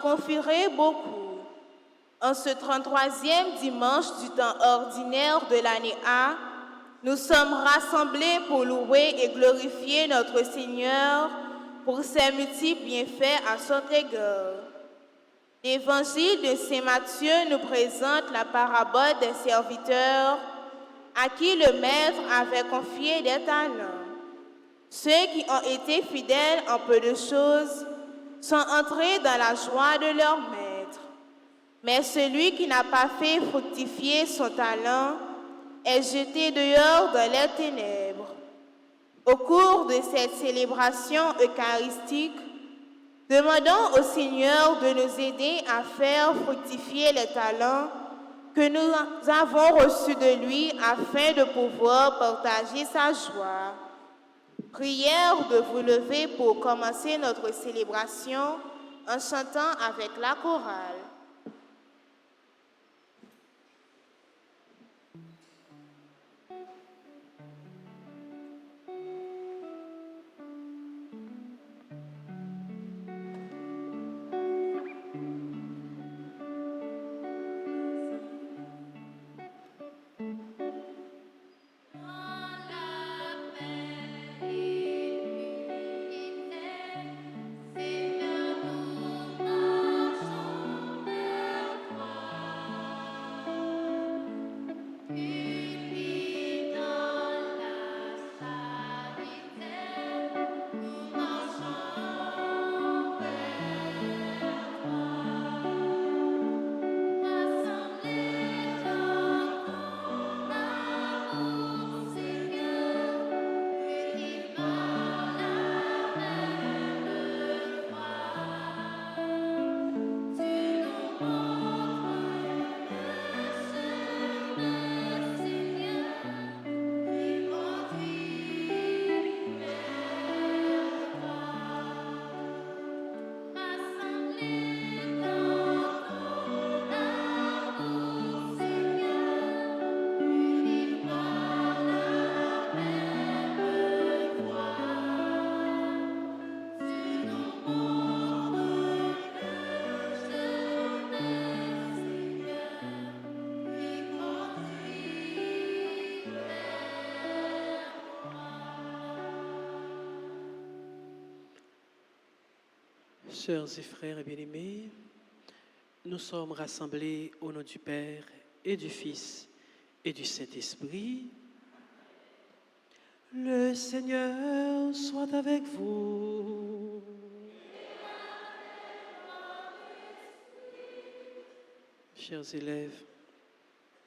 confierai beaucoup. En ce 33e dimanche du temps ordinaire de l'année A, nous sommes rassemblés pour louer et glorifier notre Seigneur pour ses multiples bienfaits à son égard. L'évangile de Saint Matthieu nous présente la parabole des serviteurs à qui le maître avait confié des talents. Ceux qui ont été fidèles en peu de choses sont entrés dans la joie de leur maître. Mais celui qui n'a pas fait fructifier son talent est jeté dehors dans les ténèbres. Au cours de cette célébration eucharistique, demandons au Seigneur de nous aider à faire fructifier les talents que nous avons reçus de lui afin de pouvoir partager sa joie. Prière de vous lever pour commencer notre célébration en chantant avec la chorale. Sœurs et frères bien-aimés, nous sommes rassemblés au nom du Père et du Fils et du Saint-Esprit. Le Seigneur soit avec vous. Chers élèves,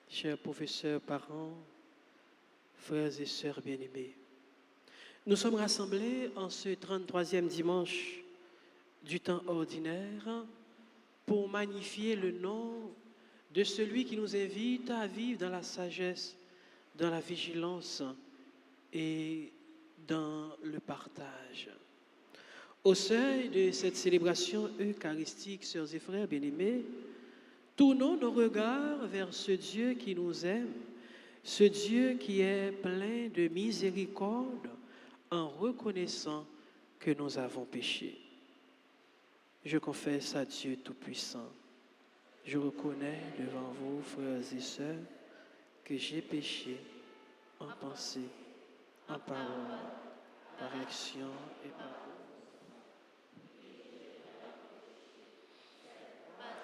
chers professeurs, parents, frères et sœurs bien-aimés, nous sommes rassemblés en ce 33e dimanche du temps ordinaire pour magnifier le nom de celui qui nous invite à vivre dans la sagesse, dans la vigilance et dans le partage. Au seuil de cette célébration eucharistique, sœurs et frères bien-aimés, tournons nos regards vers ce Dieu qui nous aime, ce Dieu qui est plein de miséricorde en reconnaissant que nous avons péché. Je confesse à Dieu Tout-Puissant. Je reconnais devant vous, frères et sœurs, que j'ai péché en pensée, en parole, par action et par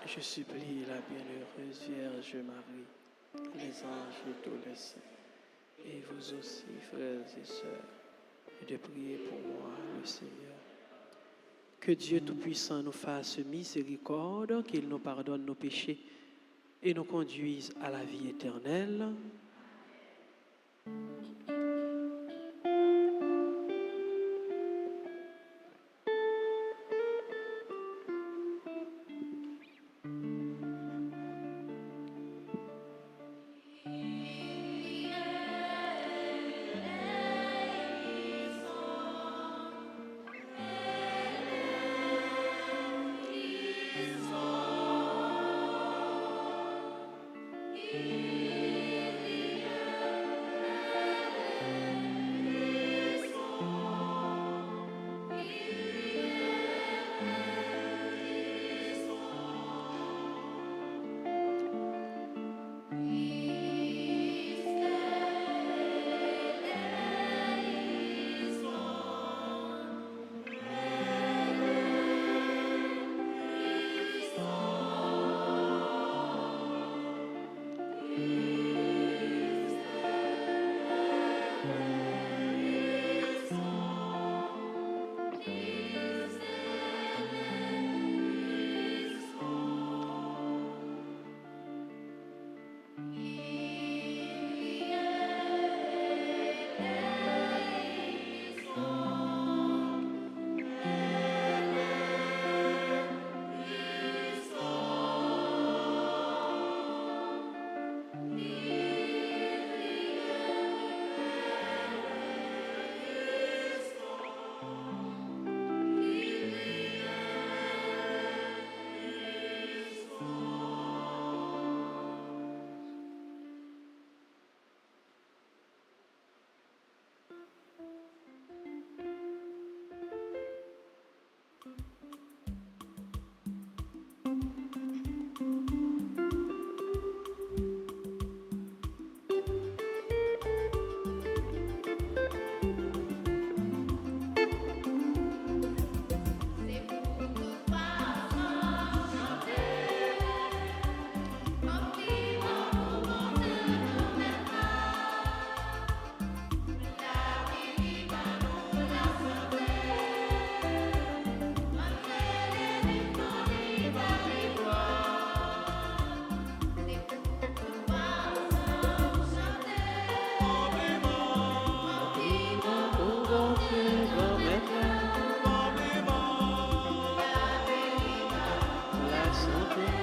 Je supplie la bienheureuse Vierge Marie, les anges et tous les saints, et vous aussi, frères et sœurs, de prier pour moi, le Seigneur. Que Dieu Tout-Puissant nous fasse miséricorde, qu'il nous pardonne nos péchés et nous conduise à la vie éternelle. la santé.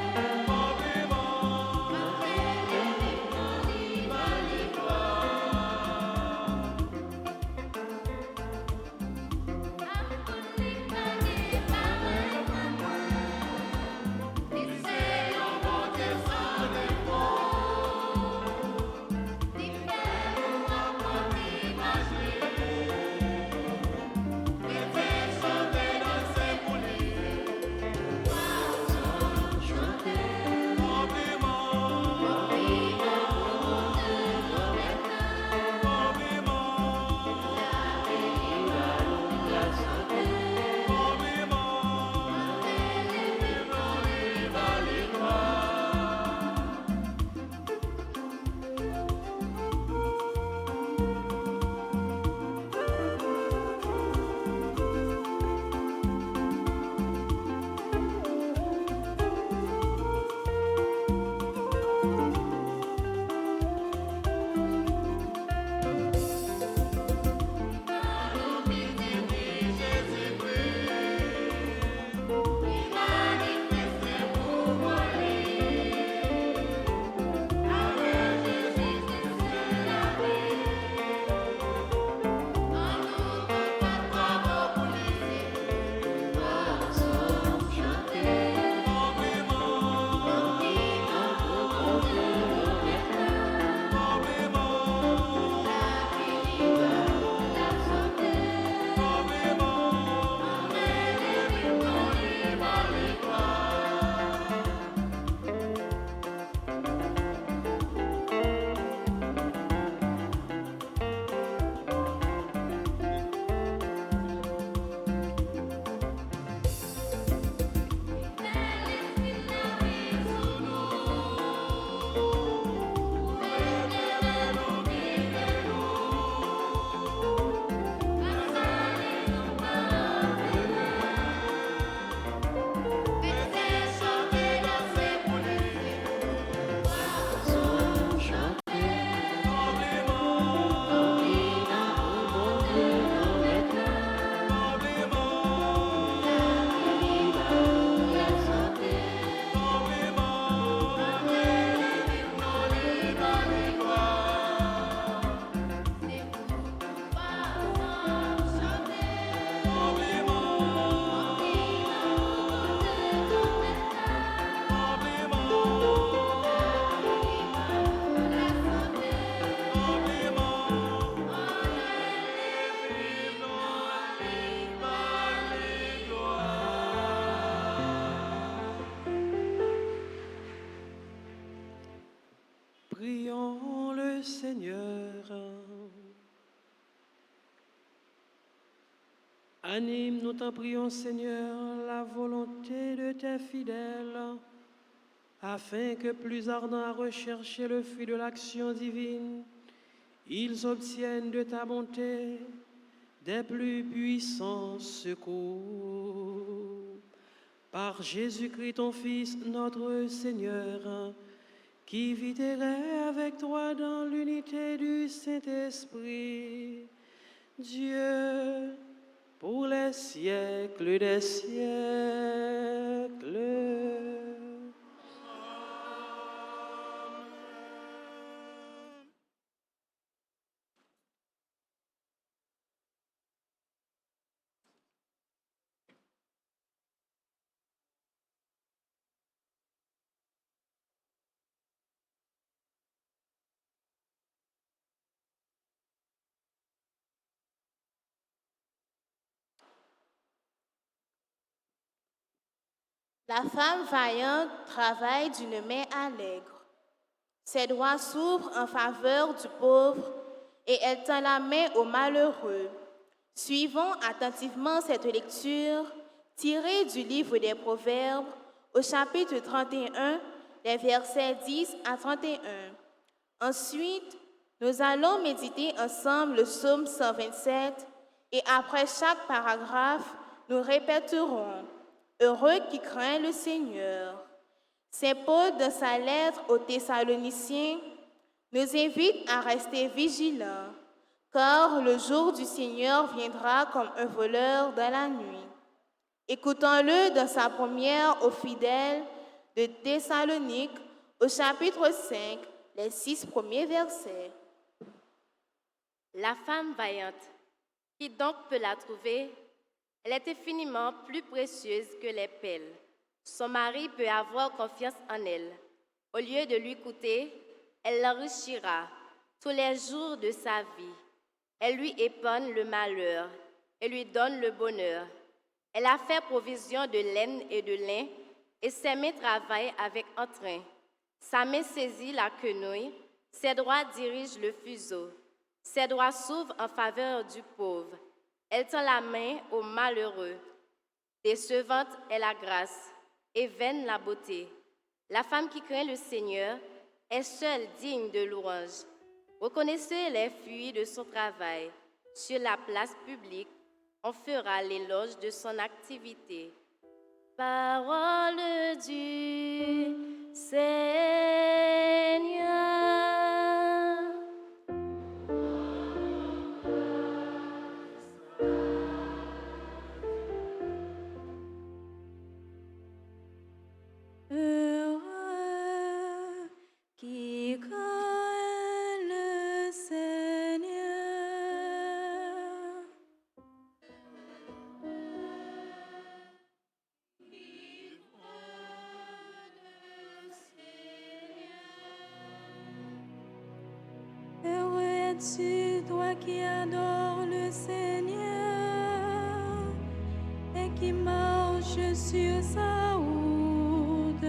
Prions le Seigneur. Anime, nous t'en prions, Seigneur, la volonté de tes fidèles, afin que, plus ardents à rechercher le fruit de l'action divine, ils obtiennent de ta bonté des plus puissants secours. Par Jésus-Christ, ton Fils, notre Seigneur, qui vit et règne avec toi dans l'unité du Saint-Esprit, Dieu, pour les siècles des siècles. La femme vaillante travaille d'une main allègre. Ses doigts s'ouvrent en faveur du pauvre et elle tend la main au malheureux. Suivons attentivement cette lecture tirée du livre des Proverbes au chapitre 31, les versets 10 à 31. Ensuite, nous allons méditer ensemble le psaume 127 et après chaque paragraphe, nous répéterons « Heureux qui craint le Seigneur ». Saint Paul, dans sa lettre aux Thessaloniciens, nous invite à rester vigilants, car le jour du Seigneur viendra comme un voleur dans la nuit. Écoutons-le dans sa première aux fidèles de Thessalonique au chapitre 5, les 6 premiers versets. La femme vaillante, qui donc peut la trouver? Elle est infiniment plus précieuse que les perles. Son mari peut avoir confiance en elle. Au lieu de lui coûter, elle l'enrichira tous les jours de sa vie. Elle lui épargne le malheur et lui donne le bonheur. Elle a fait provision de laine et de lin, et ses mains travaillent avec entrain. Sa main saisit la quenouille, ses doigts dirigent le fuseau. Ses doigts s'ouvrent en faveur du pauvre. Elle tend la main au malheureux. Décevante est la grâce et vaine la beauté. La femme qui craint le Seigneur est seule digne de louange. Reconnaissez les fruits de son travail. Sur la place publique, on fera l'éloge de son activité. Parole du Seigneur. Heureux qui craint le Seigneur. Heureux es-tu, toi qui adores le Seigneur et qui marche sur sa route.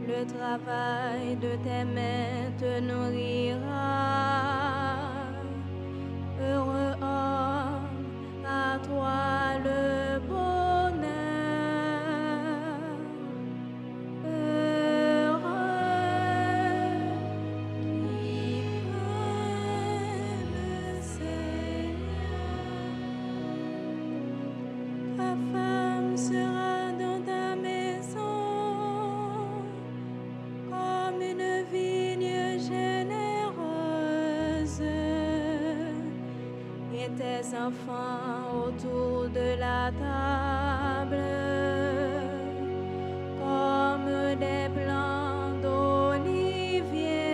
Le travail de tes mains te nourrira. Heureux homme, à toi le bonheur. Heureux qui craint le Seigneur. Ta femme sera dans ta maison comme une vigne généreuse, et tes enfants autour de la table comme des plants d'olivier.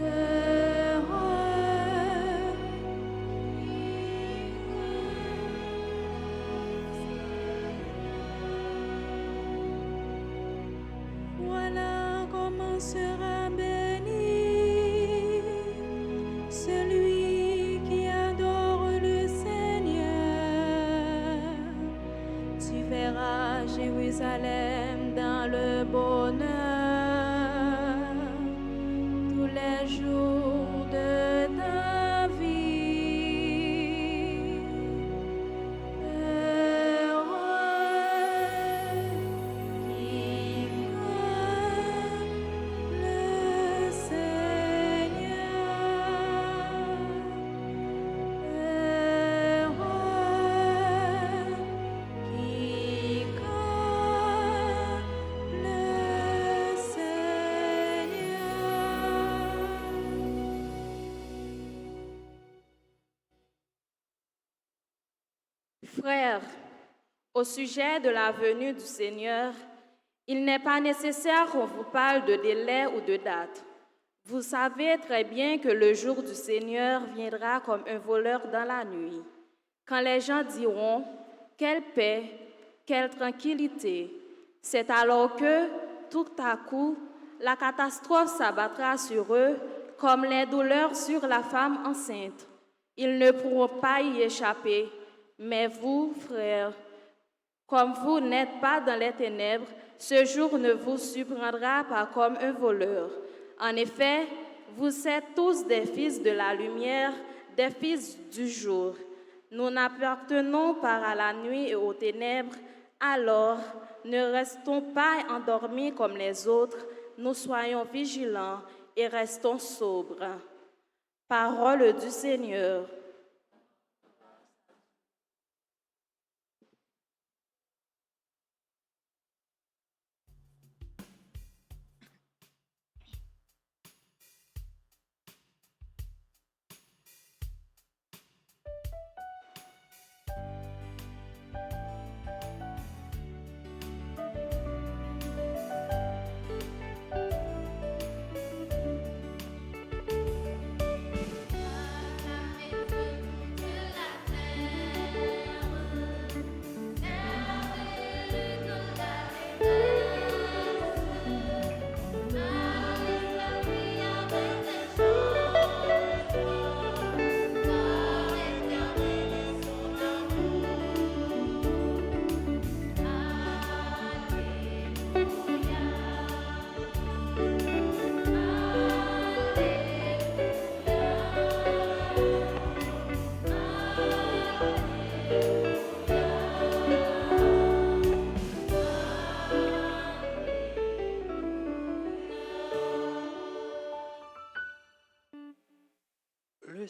Heureux voilà comment sera béni celui qui adore le Seigneur. Tu verras Jérusalem dans le bonheur tous les jours de ta vie. Heureux qui craint le Seigneur. Heureux qui craint le Seigneur. Frères, au sujet de la venue du Seigneur, il n'est pas nécessaire qu'on vous parle de délai ou de date. Vous savez très bien que le jour du Seigneur viendra comme un voleur dans la nuit. Quand les gens diront « Quelle paix, quelle tranquillité !» c'est alors que, tout à coup, la catastrophe s'abattra sur eux comme les douleurs sur la femme enceinte. Ils ne pourront pas y échapper. Mais vous, frères, comme vous n'êtes pas dans les ténèbres, ce jour ne vous surprendra pas comme un voleur. En effet, vous êtes tous des fils de la lumière, des fils du jour. Nous n'appartenons pas à la nuit et aux ténèbres, alors ne restons pas endormis comme les autres, nous soyons vigilants et restons sobres. Parole du Seigneur.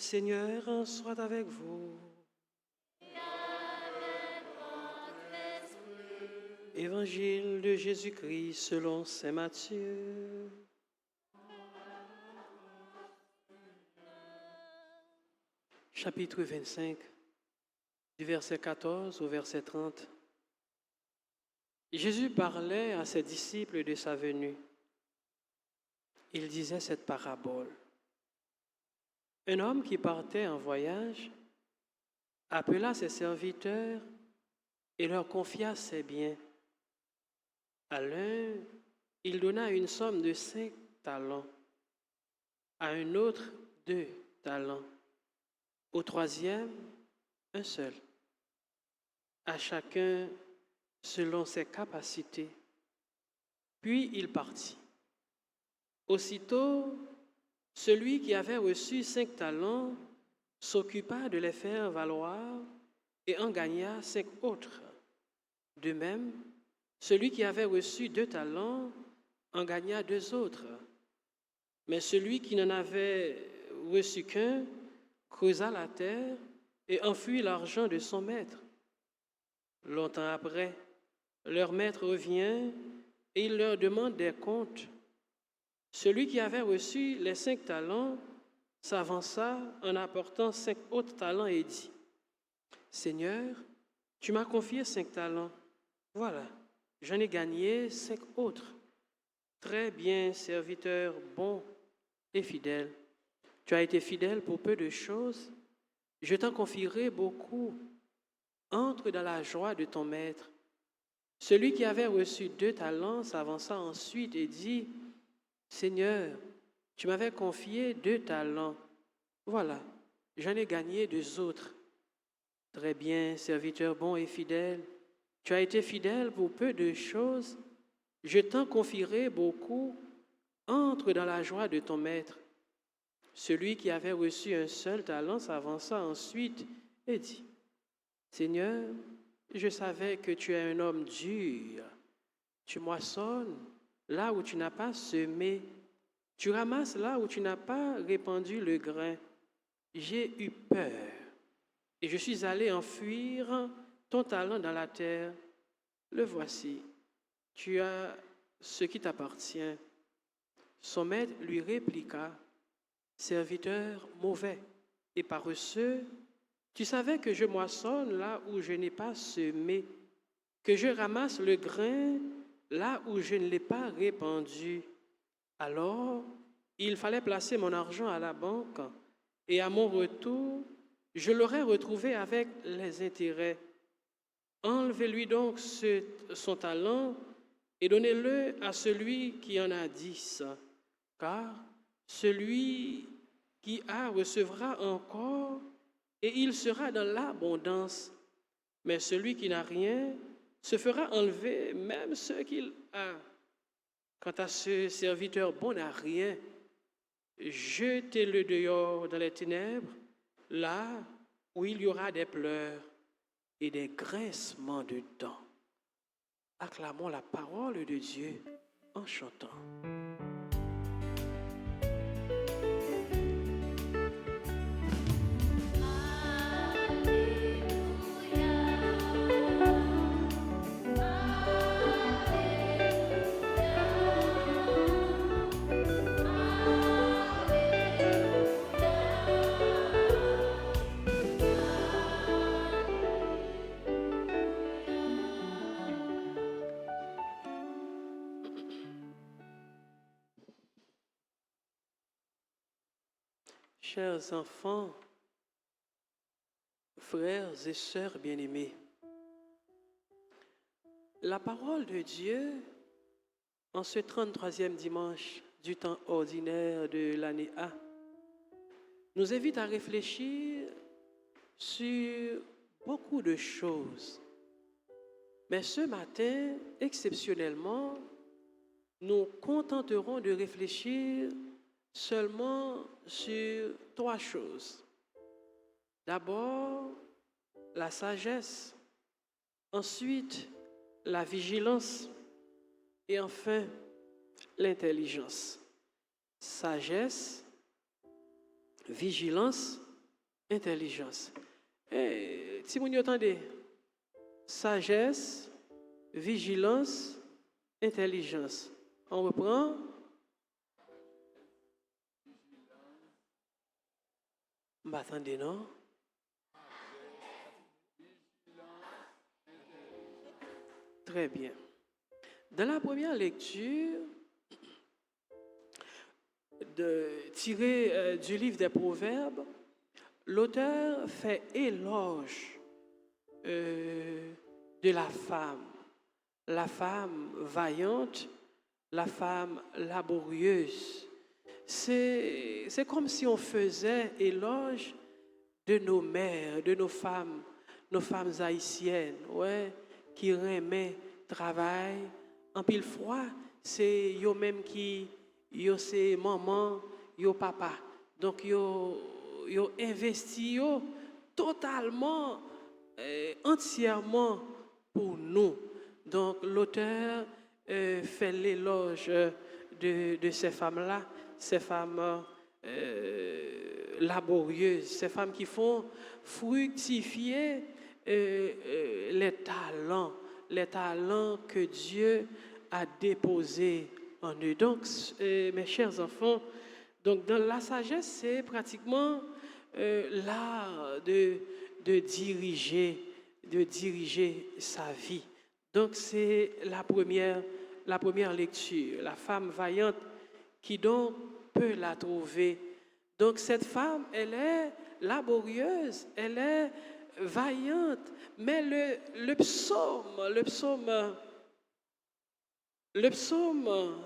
Seigneur soit avec vous. Évangile de Jésus-Christ selon saint Matthieu. Chapitre 25, du verset 14 au verset 30. Jésus parlait à ses disciples de sa venue. Il disait cette parabole. Un homme qui partait en voyage appela ses serviteurs et leur confia ses biens. À l'un, il donna une somme de 5 talents, à un autre 2 talents, au troisième, un seul, à chacun selon ses capacités. Puis il partit. Aussitôt, celui qui avait reçu 5 talents s'occupa de les faire valoir et en gagna 5 autres. De même, celui qui avait reçu 2 talents en gagna 2 autres. Mais celui qui n'en avait reçu qu'un creusa la terre et enfuit l'argent de son maître. Longtemps après, leur maître revient et il leur demande des comptes. Celui qui avait reçu les 5 talents s'avança en apportant 5 autres talents et dit, « Seigneur, tu m'as confié 5 talents. Voilà, j'en ai gagné 5 autres. Très bien, serviteur bon et fidèle. Tu as été fidèle pour peu de choses. Je t'en confierai beaucoup. Entre dans la joie de ton maître. » Celui qui avait reçu 2 talents s'avança ensuite et dit, « Seigneur, tu m'avais confié 2 talents. Voilà, j'en ai gagné 2 autres. Très bien, serviteur bon et fidèle. Tu as été fidèle pour peu de choses. Je t'en confierai beaucoup. Entre dans la joie de ton maître. » Celui qui avait reçu un seul talent s'avança ensuite et dit, « Seigneur, je savais que tu es un homme dur. Tu moissonnes là où tu n'as pas semé. Tu ramasses là où tu n'as pas répandu le grain. J'ai eu peur et je suis allé enfuir ton talent dans la terre. Le voici, tu as ce qui t'appartient. » Son maître lui répliqua, « Serviteur mauvais et paresseux, tu savais que je moissonne là où je n'ai pas semé, que je ramasse le grain là où je ne l'ai pas répandu. Alors, il fallait placer mon argent à la banque et à mon retour, je l'aurais retrouvé avec les intérêts. Enlevez-lui donc son talent et donnez-le à celui qui en a 10, car celui qui a recevra encore et il sera dans l'abondance. Mais celui qui n'a rien se fera enlever même ce qu'il a. Quant à ce serviteur bon n'a rien, jetez-le dehors dans les ténèbres, là où il y aura des pleurs et des grincements de dents. » Acclamons la parole de Dieu en chantant. Chers enfants, frères et sœurs bien-aimés, la parole de Dieu, en ce 33e dimanche du temps ordinaire de l'année A, nous invite à réfléchir sur beaucoup de choses. Mais ce matin, exceptionnellement, nous contenterons de réfléchir seulement sur 3 choses. D'abord, la sagesse, ensuite, la vigilance et enfin, l'intelligence. Sagesse, vigilance intelligence. Et si vous entendez, sagesse, vigilance, intelligence. On reprend. Attendez, non? Très bien. Dans la première lecture, tirée du livre des Proverbes, l'auteur fait éloge de la femme vaillante, la femme laborieuse. C'est comme si on faisait éloge de nos mères, de nos femmes haïtiennes, ouais, qui aimaient travail. En pile froid, c'est yo même qui yo c'est maman, yo papa. Donc yo investi yo totalement, entièrement pour nous. Donc l'auteur fait l'éloge de ces femmes-là, ces femmes laborieuses, ces femmes qui font fructifier les talents que Dieu a déposés en eux. Donc, mes chers enfants, donc dans la sagesse, c'est pratiquement l'art de diriger sa vie. Donc, c'est la première lecture. La femme vaillante qui donc peut la trouver. Donc, cette femme, elle est laborieuse, elle est vaillante, mais le psaume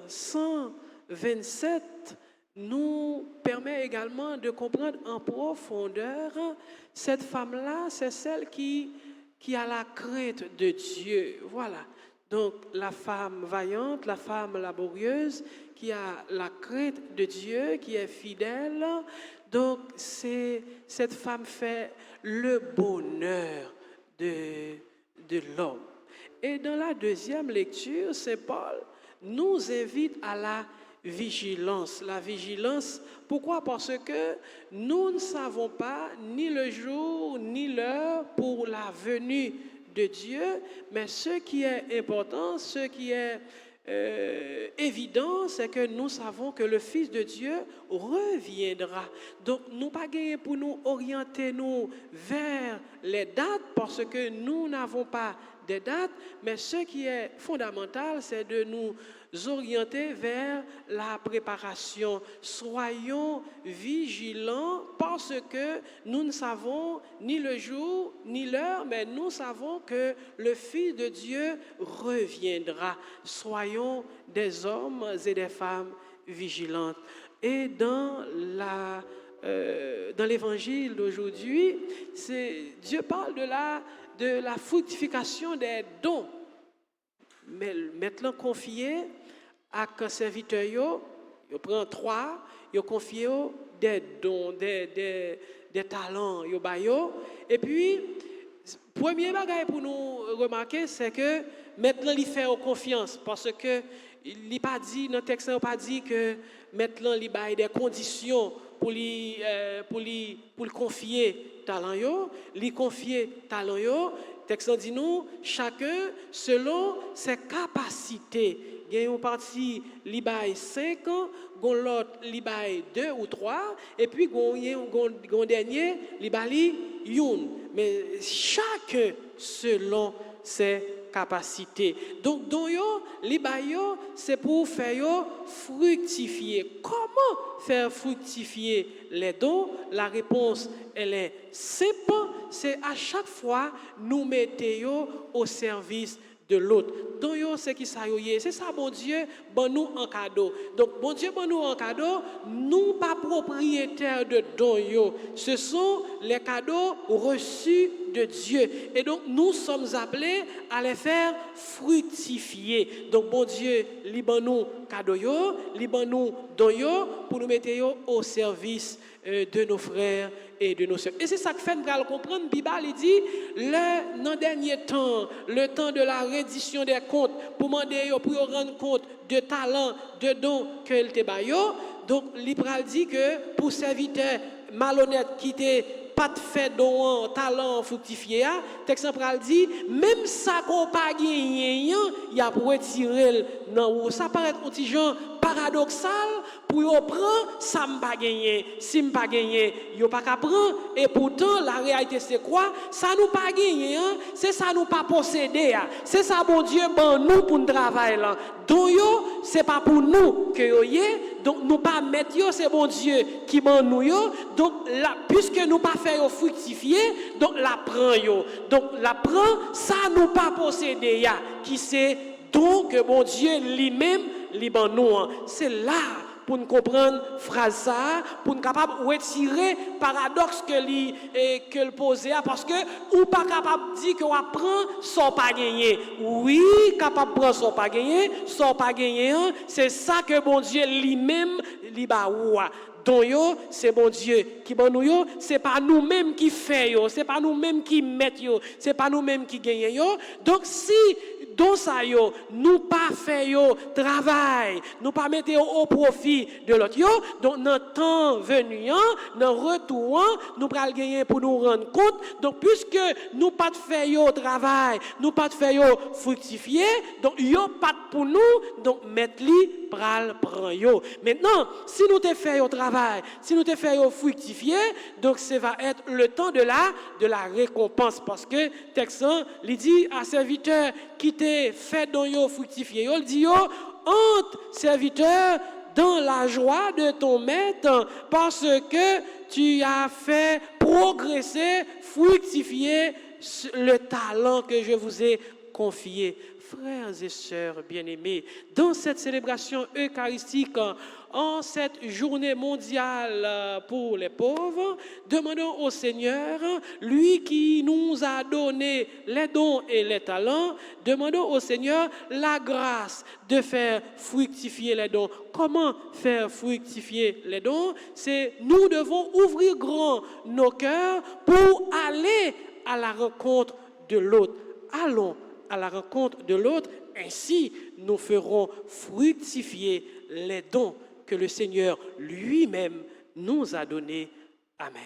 127 nous permet également de comprendre en profondeur cette femme-là, c'est celle qui a la crainte de Dieu. Voilà. Donc, la femme vaillante, la femme laborieuse, qui a la crainte de Dieu, qui est fidèle. Donc, cette femme fait le bonheur de l'homme. Et dans la deuxième lecture, Saint Paul nous invite à la vigilance. La vigilance, pourquoi? Parce que nous ne savons pas ni le jour ni l'heure pour la venue de Dieu, mais ce qui est important, ce qui est évident, c'est que nous savons que le Fils de Dieu reviendra. Donc, nous pas gagner pour nous orienter nous vers les dates parce que nous n'avons pas de dates, mais ce qui est fondamental, c'est de nous orienter vers la préparation. Soyons vigilants parce que nous ne savons ni le jour ni l'heure, mais nous savons que le Fils de Dieu reviendra. Soyons des hommes et des femmes vigilantes. Et dans l'évangile d'aujourd'hui, Dieu parle de la fructification des dons. Mais maintenant confié à un serviteur, il prend 3, il confie des dons, des talents, et puis premier bagage pour nous remarquer, c'est que maintenant il fait confiance parce que il pas dit dans le texte, il pas dit que maintenant il a des conditions pour lui confier talent yo, lui confier talent yo. Texte dit nous, chacun selon ses capacités. Il y a une partie qui baille 5 ans, l'autre qui baille 2 ou 3, et puis il y a un dernier qui baille 1. Mais chacun selon ses capacités. Donc, les baillots, c'est pour faire fructifier. Comment faire fructifier les dons? La réponse, elle est simple. C'est à chaque fois, nous mettons au service de l'autre. Donc, c'est qui ça y est? C'est ça, bon Dieu, bon nous en cadeau. Donc, bon Dieu, bon nous en cadeau, nous pas propriétaires de dons. Ce sont les cadeaux reçus de Dieu. Et donc, nous sommes appelés à les faire fructifier. Donc, bon Dieu, liban nous cadeau, liban nous dons pour nous mettre au service de nos frères et de nos sœurs. Et c'est ça que fait nous comprendre. Bible il dit dans le dernier temps, le temps de la reddition des comptes, pour demander pour rendre compte de talents, de dons que il te baillot. Donc l'Ibral dit que pour serviteur malhonnête qui te pas de fait don talent fructifié, texte central dit même ça qu'on pas gagné, il a pour retirer non ça paraît un petit genre paradoxal pour yo prendre ça m'pas gagné, si m'pas gagné, yo pas qu'à prendre et pourtant la réalité c'est quoi? Ça nous pas gagné, c'est ça nous pas posséder, c'est ça bon Dieu ban nous pour nous travailler là. Donc yo c'est pas pour nous que yo y est, donc nous pas mettre yo c'est bon Dieu qui ban nous yo, donc là puisque nous pas faire yo fructifier, donc la prend yo. Donc la prend ça nous pas posséder ya qui c'est donc que bon Dieu lui-même li ban nous. C'est là pour nous comprendre phrase ça, pour nous capable retirer paradoxe que le poser parce que ou pas capable dire que on apprend sans pas gagner. Oui, capable prendre sans pas gagner, sans pas gagner, c'est ça que bon Dieu lui-même li ba ou. Donc yo, c'est bon Dieu qui ban nous yo, c'est pas nous-mêmes qui fait yo, c'est pas nous-mêmes qui mettent yo, c'est pas nous-mêmes qui gagnent yo. Donc si dans ça yo, nous pas fait yo travail, nous pas mettre au profit de l'autre yo, donc dans temps venu, dans retour, nous pral gagner pour nous rendre compte. Donc puisque nous pas fait yo travail, nous pas fait yo fructifier, donc yo pas pour nous, donc mettre li pral prend yo. Maintenant, si nous te fait yo travail, si nous te fait yo fructifier, donc ça va être le temps de la récompense parce que texan il dit à serviteur qui te fait dans yo fructifier, il dit yo entre serviteur dans la joie de ton maître parce que tu as fait progresser, fructifier le talent que je vous ai confié. Frères et sœurs bien-aimés, dans cette célébration eucharistique, en cette journée mondiale pour les pauvres, demandons au Seigneur, lui qui nous a donné les dons et les talents, demandons au Seigneur la grâce de faire fructifier les dons. Comment faire fructifier les dons? C'est nous devons ouvrir grand nos cœurs pour aller à la rencontre de l'autre. Allons à la rencontre de l'autre, ainsi nous ferons fructifier les dons que le Seigneur lui-même nous a donnés. Amen.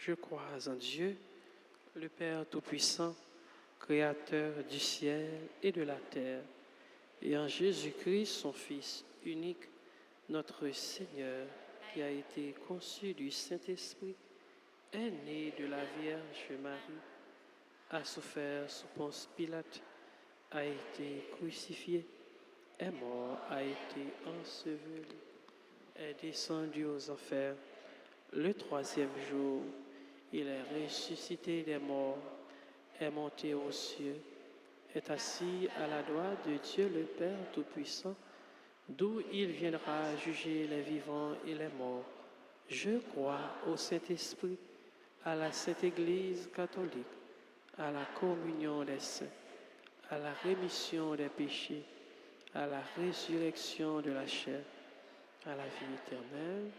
Je crois en Dieu, le Père Tout-Puissant, Créateur du ciel et de la terre, et en Jésus-Christ, son Fils unique, notre Seigneur, qui a été conçu du Saint-Esprit, est né de la Vierge Marie, a souffert sous Ponce Pilate, a été crucifié, est mort, a été enseveli, est descendu aux enfers. Le troisième jour, il est ressuscité des morts, est monté aux cieux, est assis à la droite de Dieu le Père Tout-Puissant, d'où il viendra juger les vivants et les morts. Je crois au Saint-Esprit, à la Sainte Église catholique, à la communion des saints, à la rémission des péchés, à la résurrection de la chair, à la vie éternelle.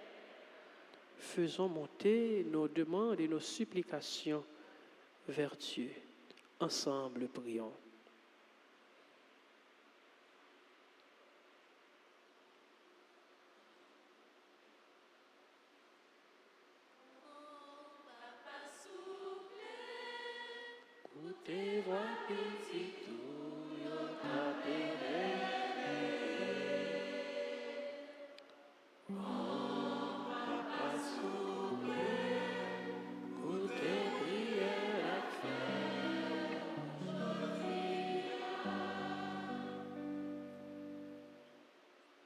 Faisons monter nos demandes et nos supplications vers Dieu. Ensemble, prions. Goûtez, voir, petit tout,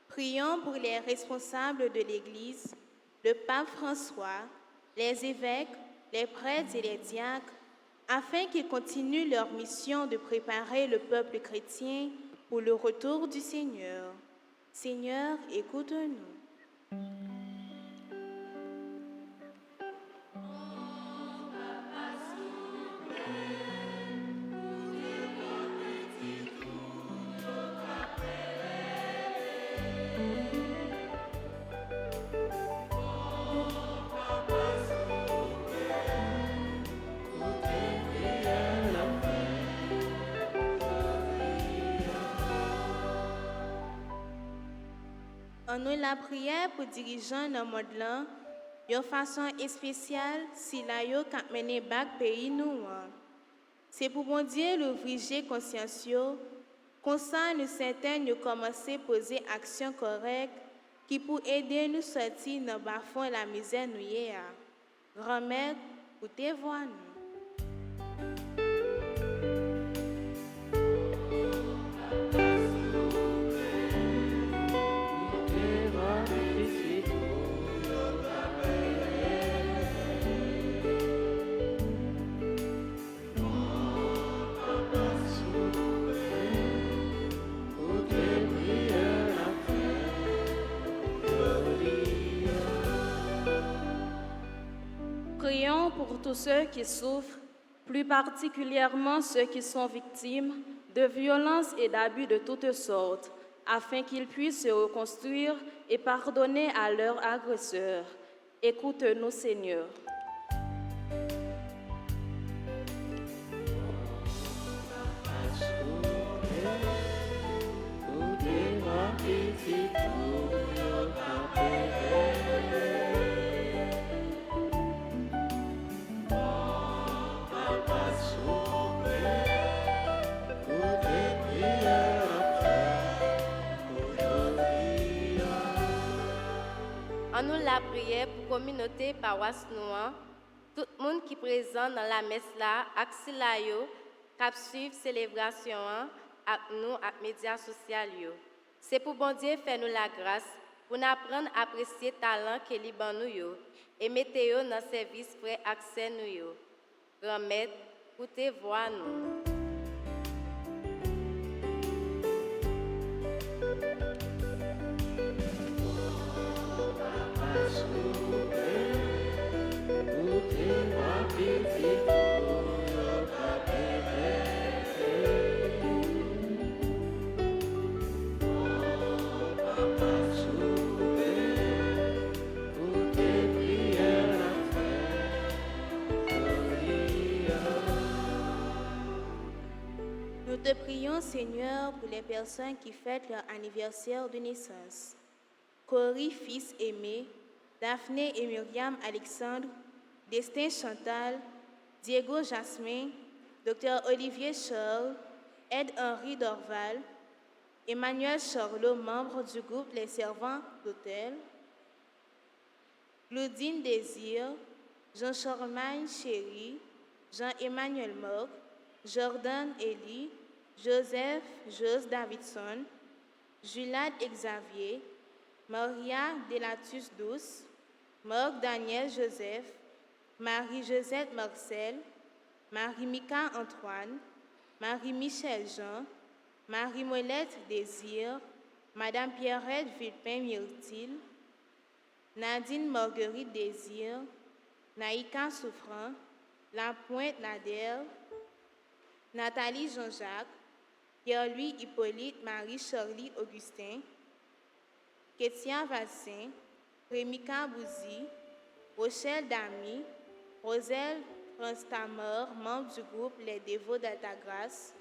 Prions pour les responsables de l'Église, le pape François, les évêques, les prêtres et les diacres, afin qu'ils continuent leur mission de préparer le peuple chrétien pour le retour du Seigneur. Seigneur, écoute-nous. En nous la prière pour dirigeants dans le monde là, de façon spéciale, si la yo kap mené back pays nous. C'est pour bon Dieu l'ouvrir conscience yo, comme ça nous certains nous commencer à poser action correcte qui pour aider nous sortir dans bas fond la misère nous y a. Grand-mère, pour te voir nous. Prions pour tous ceux qui souffrent, plus particulièrement ceux qui sont victimes de violences et d'abus de toutes sortes, afin qu'ils puissent se reconstruire et pardonner à leurs agresseurs. Écoute-nous, Seigneur. En nous la prière pour la communauté paroisse Nouan, tout le monde qui est présent dans la messe là, axi la yo, cap suivre célébration avec nous avec médias sociaux. C'est pour bon Dieu faire nous la grâce pour nous apprendre à apprécier le talent que liban nous yo et mettre yo dans service frère accès nous yo. Grand-mère, écoutez voix nous. Nous te prions, Seigneur, pour les personnes qui fêtent leur anniversaire de naissance. Cory, fils aimé, Daphné et Myriam Alexandre, Destin Chantal, Diego Jasmin, Dr Olivier Charles, Ed-Henri Dorval, Emmanuel Charlot, membre du groupe Les Servants d'Hôtel, Claudine Désir, Jean-Charlemagne Chéry, Jean-Emmanuel Mock, Jordan Elie, Joseph Jos Davidson, Julade Xavier, Maria Delatus Douce, Marc Daniel Joseph, Marie-Josette Marcel, Marie-Mika Antoine, Marie-Michel Jean, Marie-Molette Désir, Madame Pierrette Villepin Myrtille, Nadine Marguerite Désir, Naïka Souffrant, La Pointe Nadèle, Nathalie Jean-Jacques, Pierre-Louis Hippolyte Marie-Charlie Augustin, Kétia Vassin, Rémika Bouzy, Rochelle Damy, Roselle Transtamor, membre du groupe Les Dévots d'Altagrace,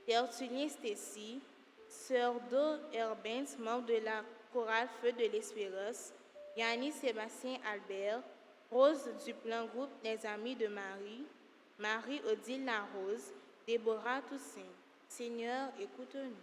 Tertullien Stécie, Sœur Do Herbens, membre de la chorale Feu de l'Espérance, Yannis Sébastien Albert, Rose du plan groupe Les Amis de Marie, Marie-Odile Larose, Déborah Toussaint. Seigneur, écoute-nous.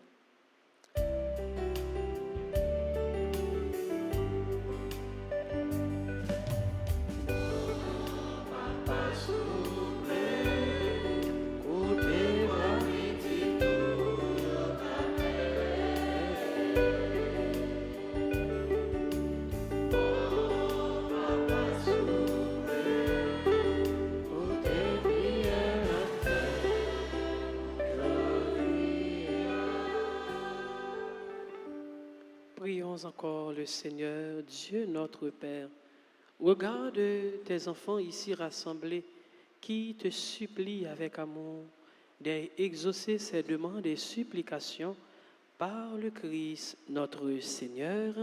Prions encore le Seigneur, Dieu notre Père. Regarde tes enfants ici rassemblés qui te supplient avec amour d'exaucer ces demandes et supplications par le Christ notre Seigneur.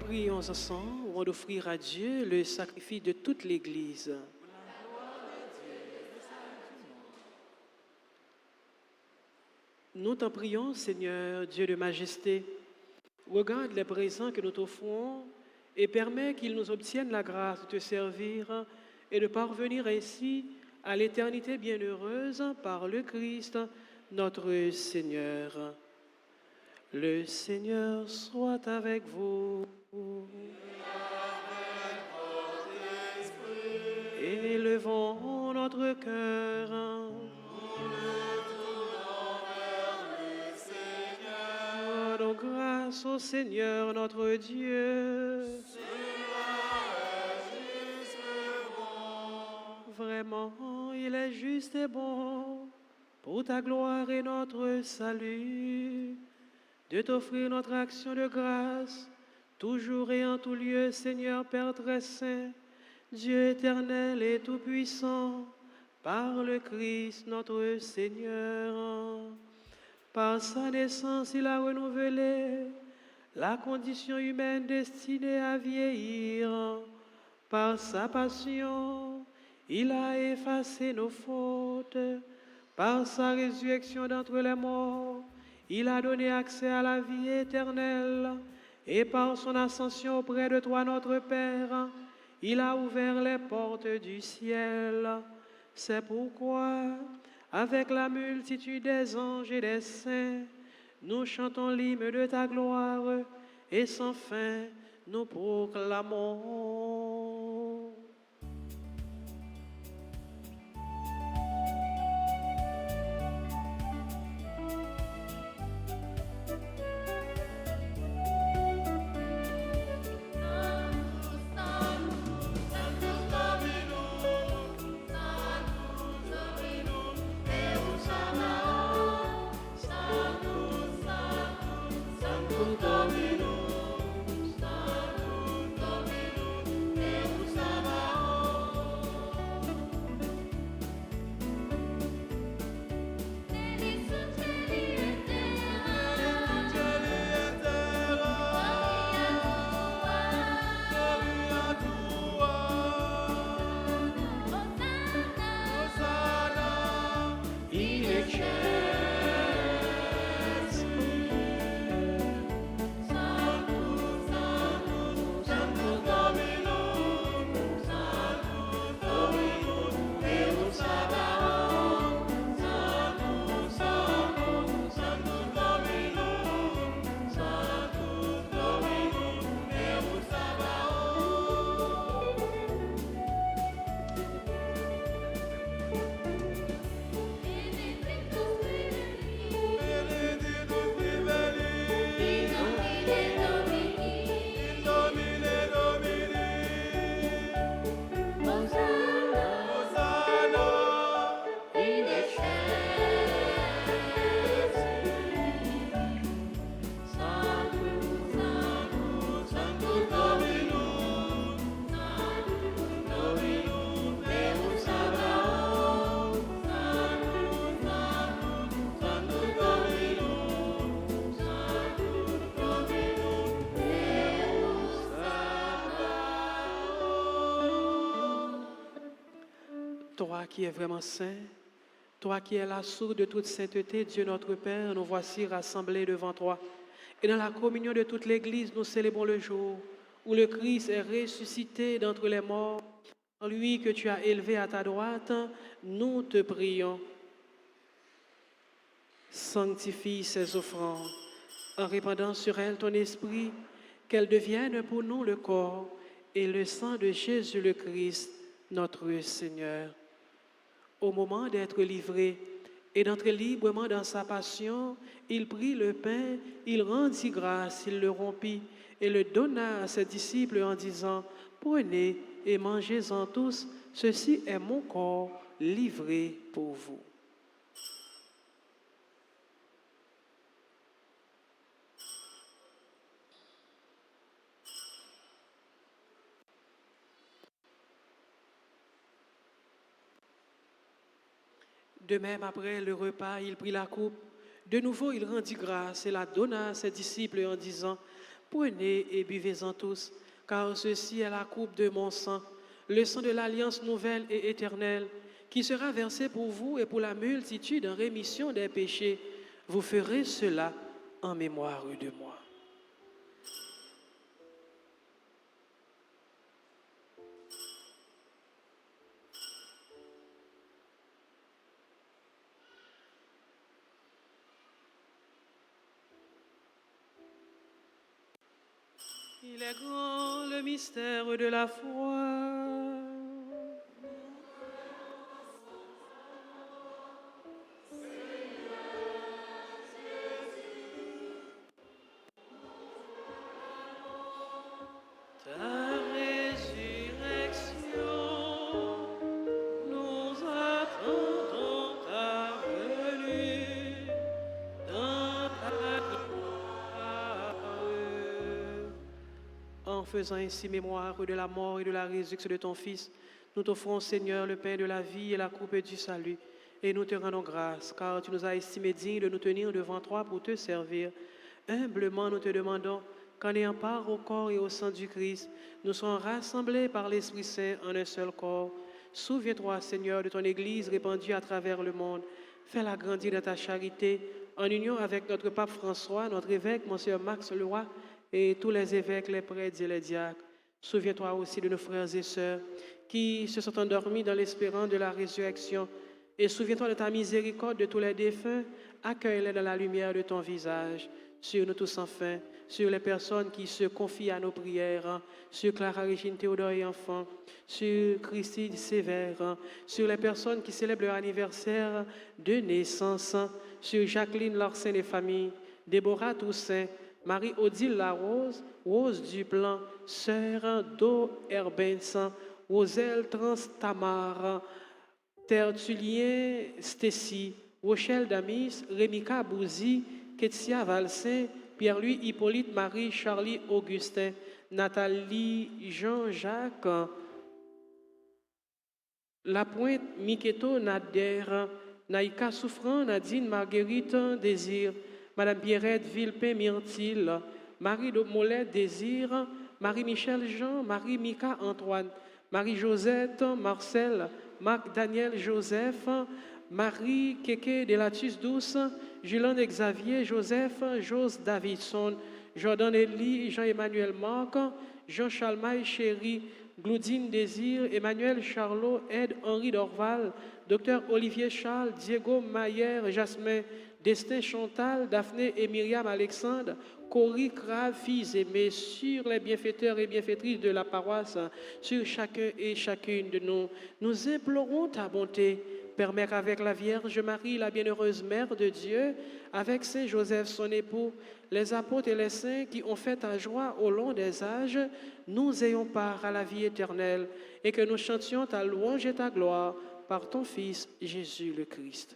Prions ensemble avant d'offrir à Dieu le sacrifice de toute l'Église. Nous t'en prions, Seigneur, Dieu de majesté. Regarde les présents que nous t'offrons et permets qu'ils nous obtiennent la grâce de te servir et de parvenir ainsi à l'éternité bienheureuse par le Christ, notre Seigneur. Le Seigneur soit avec vous. Et élevons notre cœur. Rendons grâce au Seigneur notre Dieu. Vraiment, il est juste et bon pour ta gloire et notre salut, de t'offrir notre action de grâce, toujours et en tout lieu, Seigneur Père très saint, Dieu éternel et tout-puissant, par le Christ notre Seigneur. Par sa naissance, il a renouvelé la condition humaine destinée à vieillir. Par sa passion, il a effacé nos fautes. Par sa résurrection d'entre les morts, il a donné accès à la vie éternelle. Et par son ascension auprès de toi, notre Père, il a ouvert les portes du ciel. C'est pourquoi, avec la multitude des anges et des saints, nous chantons l'hymne de ta gloire et sans fin nous proclamons. Dominus, toi qui es vraiment saint, toi qui es la source de toute sainteté, Dieu notre Père, nous voici rassemblés devant toi. Et dans la communion de toute l'Église, nous célébrons le jour où le Christ est ressuscité d'entre les morts. En lui que tu as élevé à ta droite, nous te prions. Sanctifie ces offrandes en répandant sur elles ton esprit, qu'elles deviennent pour nous le corps et le sang de Jésus le Christ, notre Seigneur. Au moment d'être livré et d'entrer librement dans sa passion, il prit le pain, il rendit grâce, il le rompit et le donna à ses disciples en disant, « Prenez et mangez-en tous, ceci est mon corps livré pour vous. » De même, après le repas, il prit la coupe. De nouveau, il rendit grâce et la donna à ses disciples en disant, « Prenez et buvez-en tous, car ceci est la coupe de mon sang, le sang de l'alliance nouvelle et éternelle, qui sera versé pour vous et pour la multitude en rémission des péchés. Vous ferez cela en mémoire de moi. » Il est grand le mystère de la foi. Ta résurrection, nous attendons ta venue dans ta gloire. En faisant ainsi mémoire de la mort et de la résurrection de ton Fils, nous t'offrons, Seigneur, le pain de la vie et la coupe du salut. Et nous te rendons grâce, car tu nous as estimés dignes de nous tenir devant toi pour te servir. Humblement, nous te demandons qu'en ayant part au corps et au sang du Christ, nous soyons rassemblés par l'Esprit Saint en un seul corps. Souviens-toi, Seigneur, de ton Église répandue à travers le monde. Fais-la grandir dans ta charité, en union avec notre pape François, notre évêque, Monseigneur Max Leroy, et tous les évêques, les prêtres et les diacres. Souviens-toi aussi de nos frères et sœurs qui se sont endormis dans l'espérance de la résurrection. Et souviens-toi de ta miséricorde de tous les défunts. Accueille-les dans la lumière de ton visage. Sur nous tous enfin, sur les personnes qui se confient à nos prières, sur Clara Régine Théodore et enfants, sur Christine Sévère, sur les personnes qui célèbrent leur anniversaire de naissance, sur Jacqueline Larsen et famille, Déborah Toussaint, Marie-Odile Larose, Rose Duplan, Sœur Do Herbens, Roselle Trans-Tamar, Tertullien Stécie, Rochelle Damis, Rémika Bouzy, Ketsia Valsin, Pierre-Louis Hippolyte, Marie, Charlie Augustin, Nathalie Jean-Jacques, Lapointe, Miketo Nader, Naïka Souffrant, Nadine Marguerite Désir, Madame Pierrette Villepin Myrtille, Marie de Mollet Désir, Marie-Michel Jean, Marie-Mika Antoine, Marie-Josette Marcel, Marc-Daniel Joseph, Marie Keke Delatus Douce, Julien Xavier, Joseph, Jos Davidson, Jordan Elie, Jean-Emmanuel Marc, Jean Chalmaille Chéri, Gloudine Désir, Emmanuel Charlot, Ed Henri Dorval, Dr Olivier Charles, Diego Mayer, Jasmin, Destin Chantal, Daphné et Myriam Alexandre, Cory Crave, fils aimés, sur les bienfaiteurs et bienfaitrices de la paroisse, sur chacun et chacune de nous. Nous implorons ta bonté. Permets qu'avec la Vierge Marie, la bienheureuse Mère de Dieu, avec Saint Joseph, son époux, les apôtres et les saints qui ont fait ta joie au long des âges, nous ayons part à la vie éternelle et que nous chantions ta louange et ta gloire par ton Fils Jésus le Christ.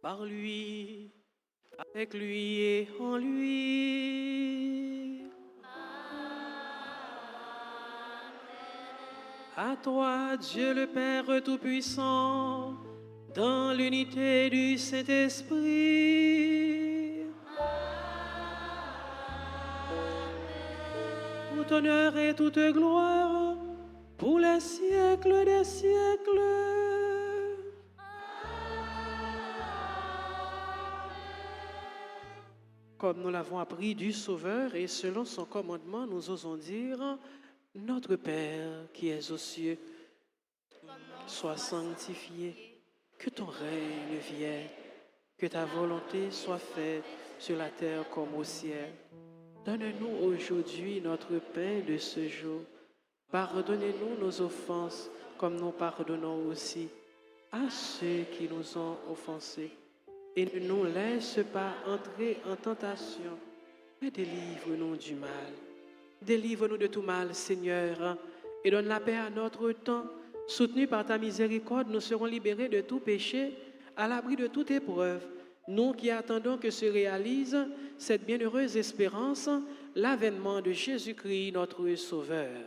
Par lui, avec lui et en lui. À toi, Dieu le Père Tout-Puissant, dans l'unité du Saint-Esprit. Tout honneur et toute gloire pour les siècles siècles des siècles. Comme nous l'avons appris du Sauveur et selon son commandement, nous osons dire, Notre Père qui es aux cieux, sois sanctifié, que ton règne vienne, que ta volonté soit faite sur la terre comme au ciel. Donne-nous aujourd'hui notre pain de ce jour. Pardonnez-nous nos offenses comme nous pardonnons aussi à ceux qui nous ont offensés. Et ne nous laisse pas entrer en tentation, mais délivre-nous du mal. Délivre-nous de tout mal, Seigneur, et donne la paix à notre temps. Soutenus par ta miséricorde, nous serons libérés de tout péché, à l'abri de toute épreuve. Nous qui attendons que se réalise cette bienheureuse espérance, l'avènement de Jésus-Christ, notre Sauveur.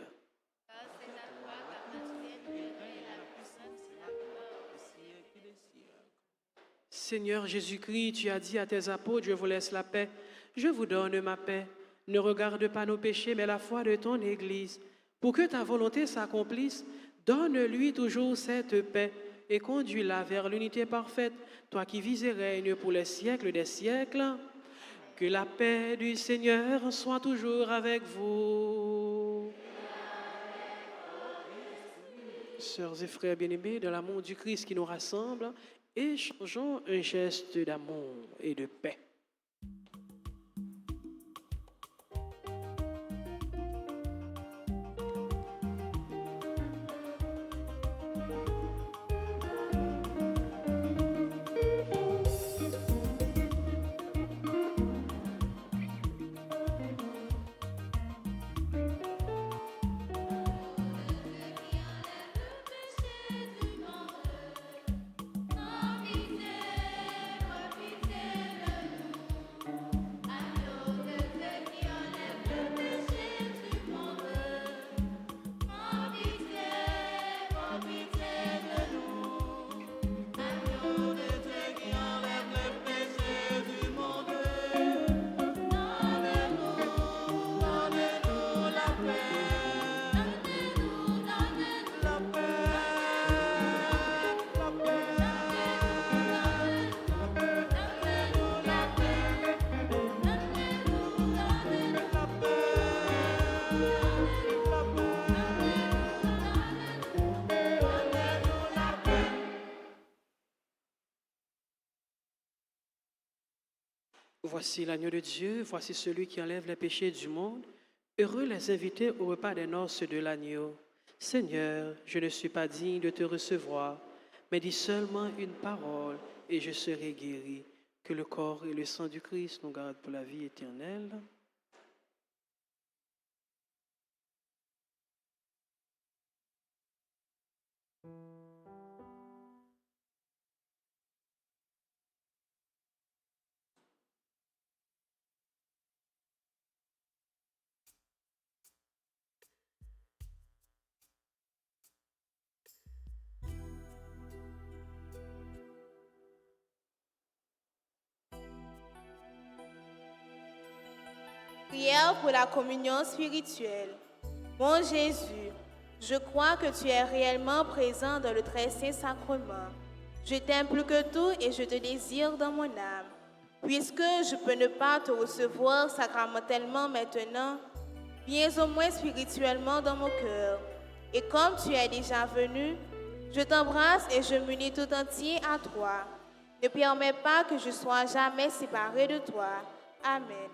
Seigneur Jésus-Christ, tu as dit à tes apôtres, je vous laisse la paix, je vous donne ma paix. Ne regarde pas nos péchés, mais la foi de ton Église. Pour que ta volonté s'accomplisse, donne-lui toujours cette paix et conduis-la vers l'unité parfaite, toi qui vis et règnes pour les siècles des siècles. Que la paix du Seigneur soit toujours avec vous. Sœurs et frères bien-aimés, dans l'amour du Christ qui nous rassemble, échangeons un geste d'amour et de paix. Voici l'agneau de Dieu, voici celui qui enlève les péchés du monde. Heureux les invités au repas des noces de l'agneau. Seigneur, je ne suis pas digne de te recevoir, mais dis seulement une parole et je serai guéri. Que le corps et le sang du Christ nous gardent pour la vie éternelle. Prière pour la communion spirituelle. Mon Jésus, je crois que tu es réellement présent dans le très saint sacrement. Je t'aime plus que tout et je te désire dans mon âme. Puisque je peux ne pas te recevoir sacramentellement maintenant, viens au moins spirituellement dans mon cœur. Et comme tu es déjà venu, je t'embrasse et je m'unis tout entier à toi. Ne permets pas que je sois jamais séparé de toi. Amen.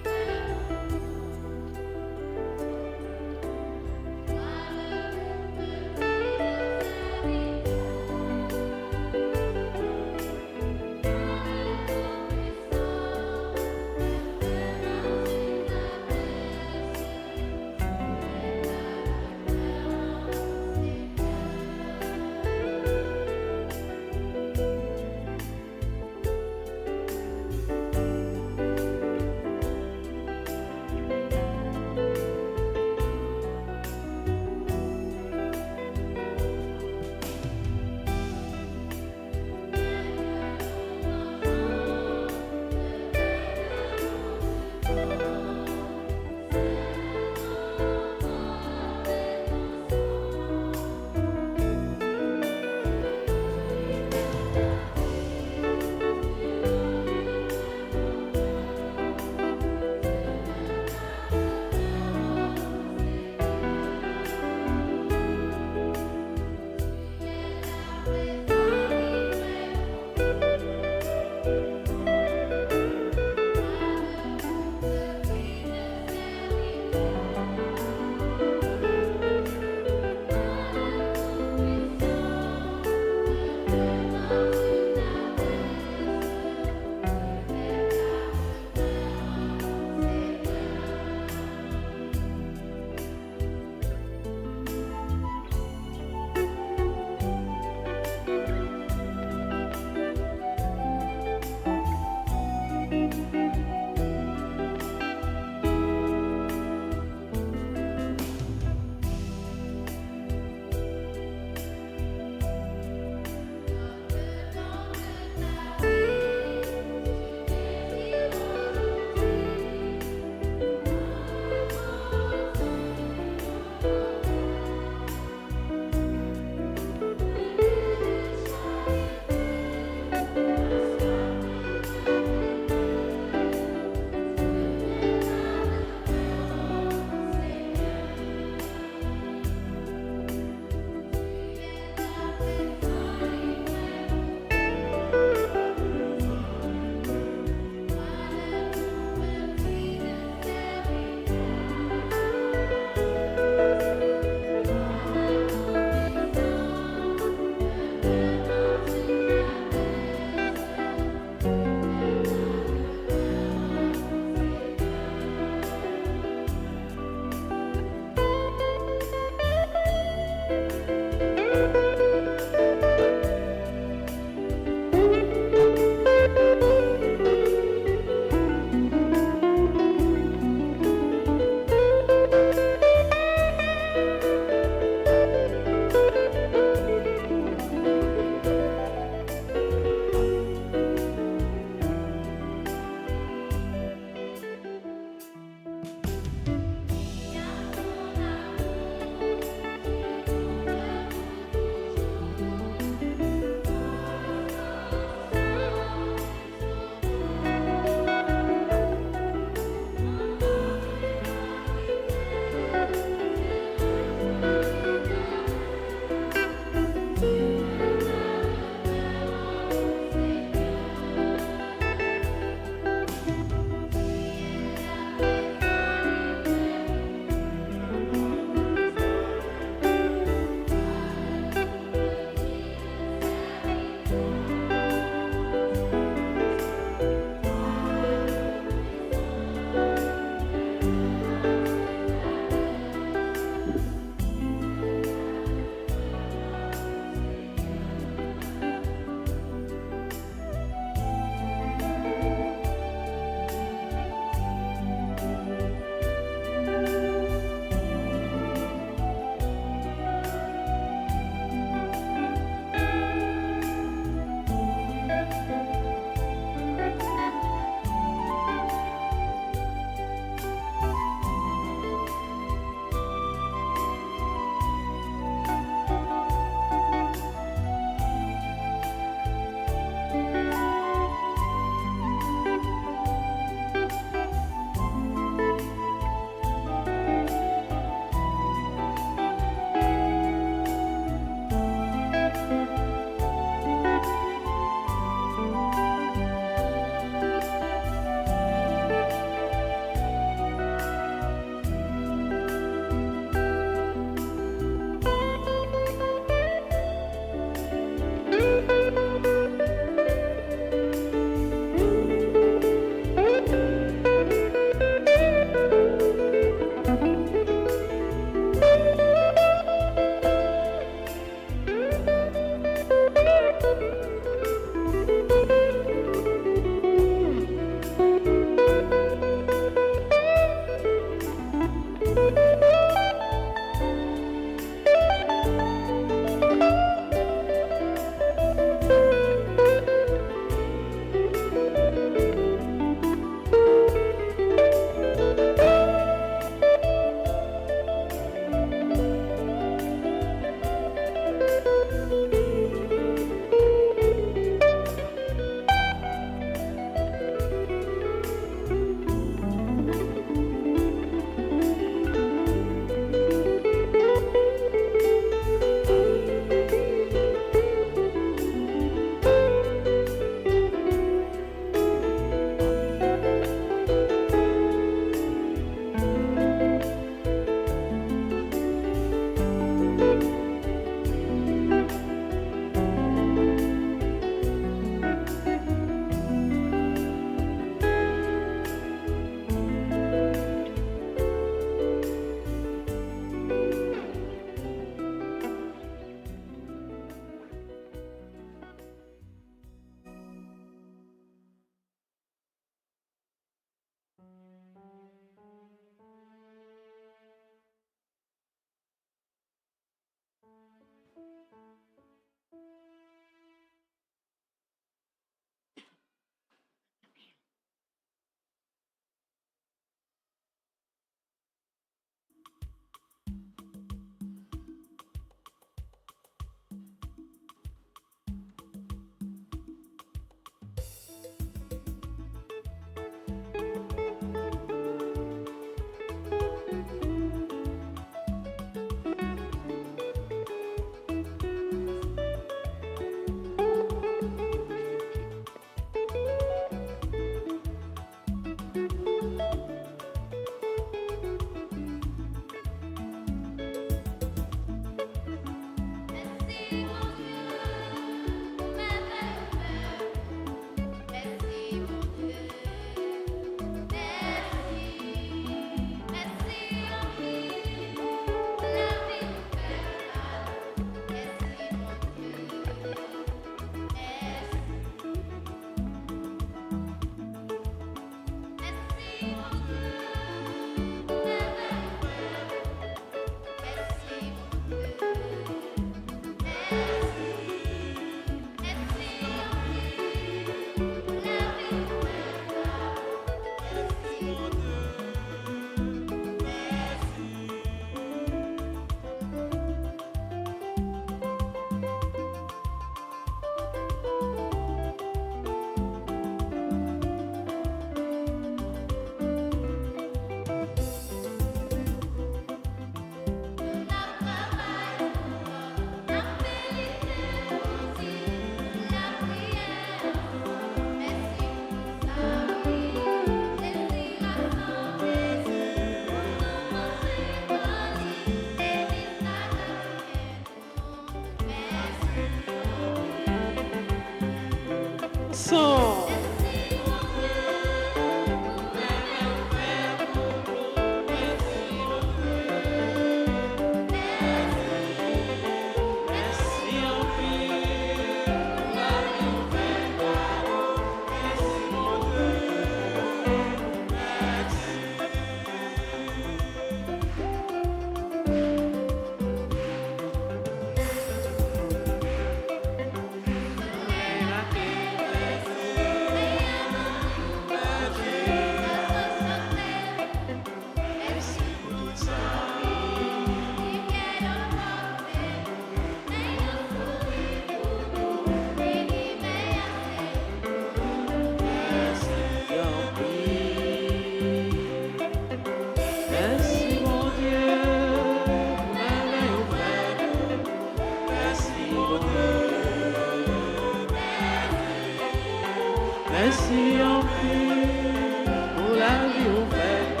merci en plus pour la vie ouverte.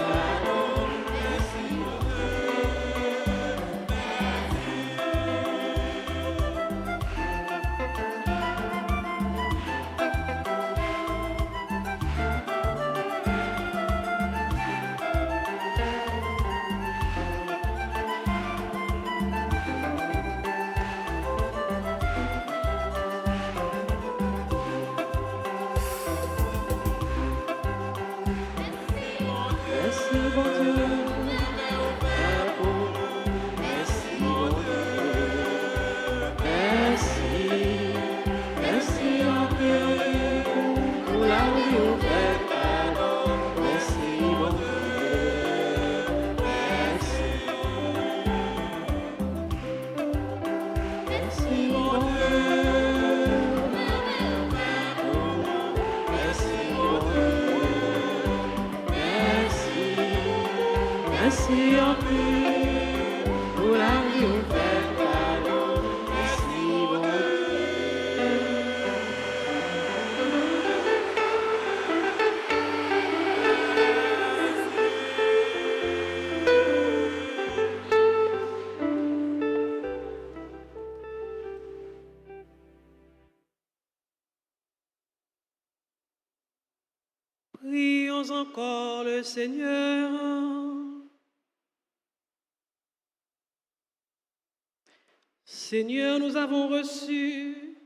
Merci bon Dieu, merci bon Dieu, merci en Dieu pour la vie ouverte. Merci bon Dieu, merci bon Dieu, merci bon Dieu. Merci en plus pour la vie ouverte. Merci bon Prions encore le Seigneur. Seigneur, nous avons reçu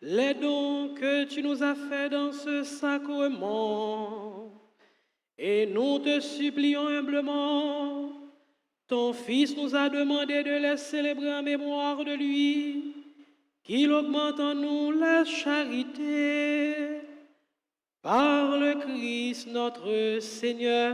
les dons que tu nous as faits dans ce sacrement. Et nous te supplions humblement, ton Fils nous a demandé de les célébrer en mémoire de lui, qu'il augmente en nous la charité. Par le Christ notre Seigneur.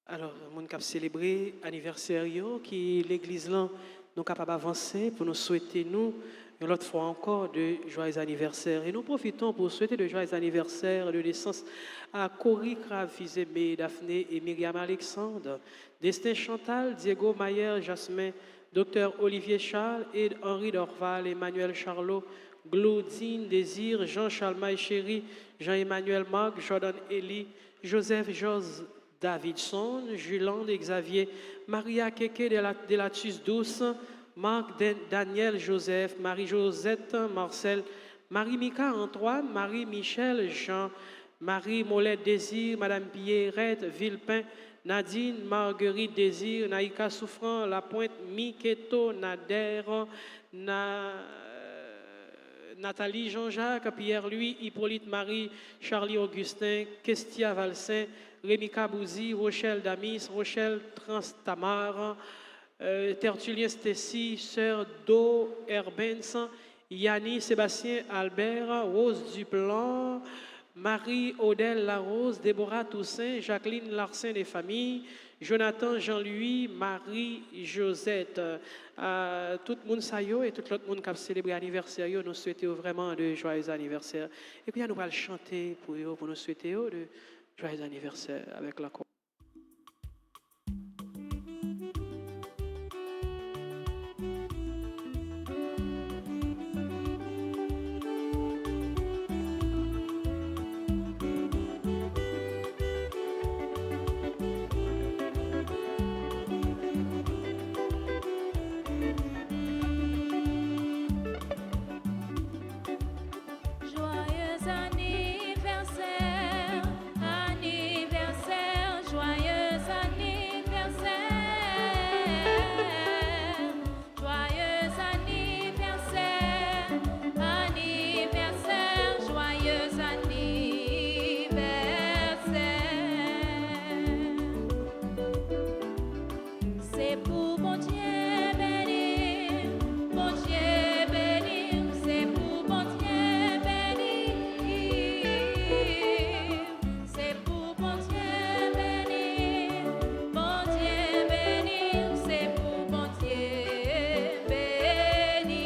Alors, nous avons célébré l'anniversaire qui l'église là nous capable d'avancer pour nous souhaiter une autre fois encore de joyeux anniversaire. Et nous profitons pour souhaiter de joyeux anniversaire de naissance à Cory Cravizemé, Daphné et Myriam Alexandre, Destin Chantal, Diego Mayer, Jasmin, Dr Olivier Charles, Henri Dorval, Emmanuel Charlot, Glaudine Désir, Jean-Charles Maïchéry, Jean-Emmanuel Marc, Jordan Eli, Joseph Jos Davidson, Julande Xavier, Maria Keke de la Tus Douce, Marc Daniel Joseph, Marie-Josette Marcel, Marie-Mika Antoine, Marie-Michel Jean, Marie-Molette Désir, Madame Pierrette Villepin, Nadine Marguerite Désir, Naïka Souffrant, Lapointe Miketo, Nader, Nathalie Jean-Jacques, Pierre-Louis, Hippolyte Marie, Charlie Augustin, Kestia Valsin, Rémi Kabouzi, Rochelle Damis, Rochelle Transtamar, Tertullien Stécie, Sœur Do Herbens, Yanni Sébastien Albert, Rose Duplan, Marie Odelle Larose, Déborah Toussaint, Jacqueline Larsin des familles, Jonathan Jean-Louis, Marie Josette. Tout le monde sayo et tout l'autre monde qui a célébré l'anniversaire, nous souhaitons vraiment de joyeux anniversaire. Et puis nous allons chanter pour nous souhaiter de joyeux anniversaire avec la chorale. Joyeux anniversaire, anniversaire, joyeux anniversaire, joyeux anniversaire, anniversaire, joyeux anniversaire. C'est pour bon Dieu béni, bon Dieu béni, c'est pour bon Dieu béni, c'est pour bon Dieu béni, c'est pour bon Dieu béni.